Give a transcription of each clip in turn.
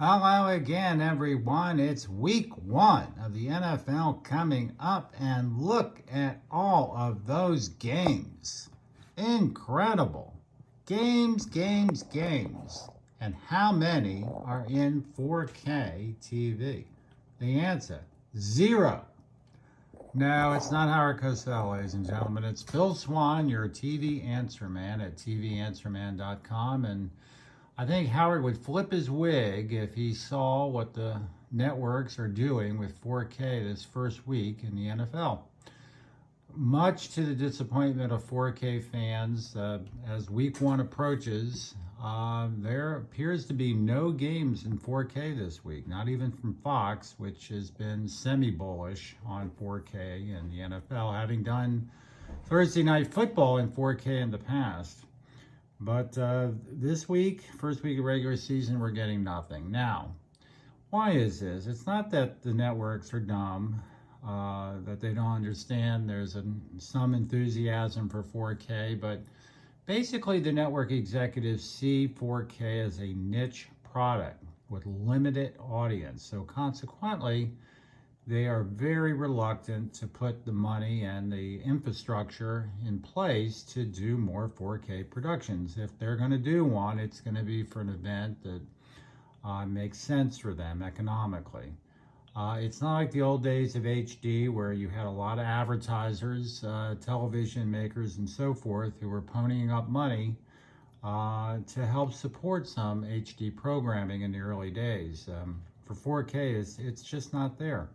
Hello again, everyone. It's week one of the NFL coming up, and look at all of those games. Incredible. Games. And how many are in 4K TV? The answer, zero. No, it's not Howard Cosell, ladies and gentlemen. It's Bill Swan, your TV answer man at tvanswerman.com. And I think Howard would flip his wig if he saw what the networks are doing with 4K this first week in the NFL. Much to the disappointment of 4K fans, as week one approaches, there appears to be no games in 4K this week, not even from Fox, which has been semi-bullish on 4K in the NFL, having done Thursday Night Football in 4K in the past. But this week, first week of regular season, we're getting nothing. Now, why is this? It's not that the networks are dumb, that they don't understand there's some enthusiasm for 4K, but basically the network executives see 4K as a niche product with limited audience. So consequently, they are very reluctant to put the money and the infrastructure in place to do more 4K productions. If they're going to do one, it's going to be for an event that makes sense for them economically. It's not like the old days of HD where you had a lot of advertisers, television makers, and so forth who were ponying up money to help support some HD programming in the early days. For 4K, it's just not there.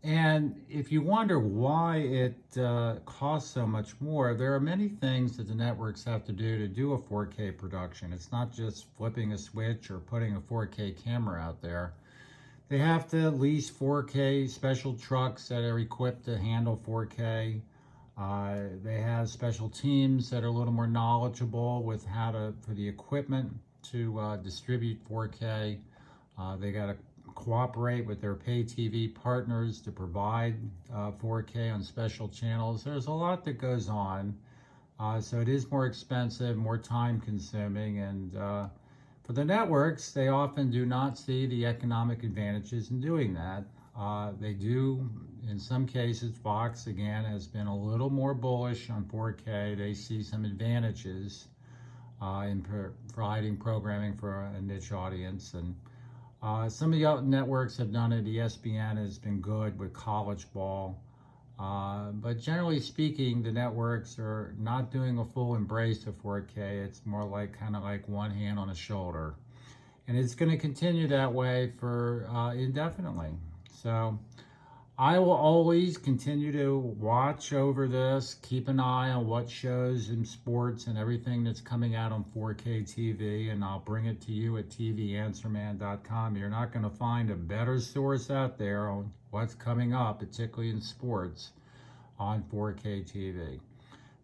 And if you wonder why it costs so much more, there are many things that the networks have to do a 4K production. It's not just flipping a switch or putting a 4K camera out there. They have to lease 4K special trucks that are equipped to handle 4K. They have special teams that are a little more knowledgeable with for the equipment to distribute 4K. They got to cooperate with their pay TV partners to provide 4K on special channels. There's a lot that goes on. So it is more expensive, more time consuming, and for the networks, they often do not see the economic advantages in doing that. They do, in some cases. Fox, again, has been a little more bullish on 4K. They see some advantages in providing programming for a niche audience. And some of the networks have done it. ESPN has been good with college ball. But generally speaking, the networks are not doing a full embrace of 4K. It's more like kind of like one hand on a shoulder. And it's going to continue that way for indefinitely. So I will always continue to watch over this, keep an eye on what shows in sports and everything that's coming out on 4K TV, and I'll bring it to you at tvanswerman.com. You're not going to find a better source out there on what's coming up, particularly in sports, on 4K TV.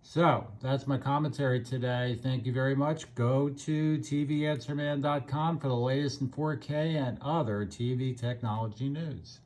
So that's my commentary today. Thank you very much. Go to tvanswerman.com for the latest in 4K and other TV technology news.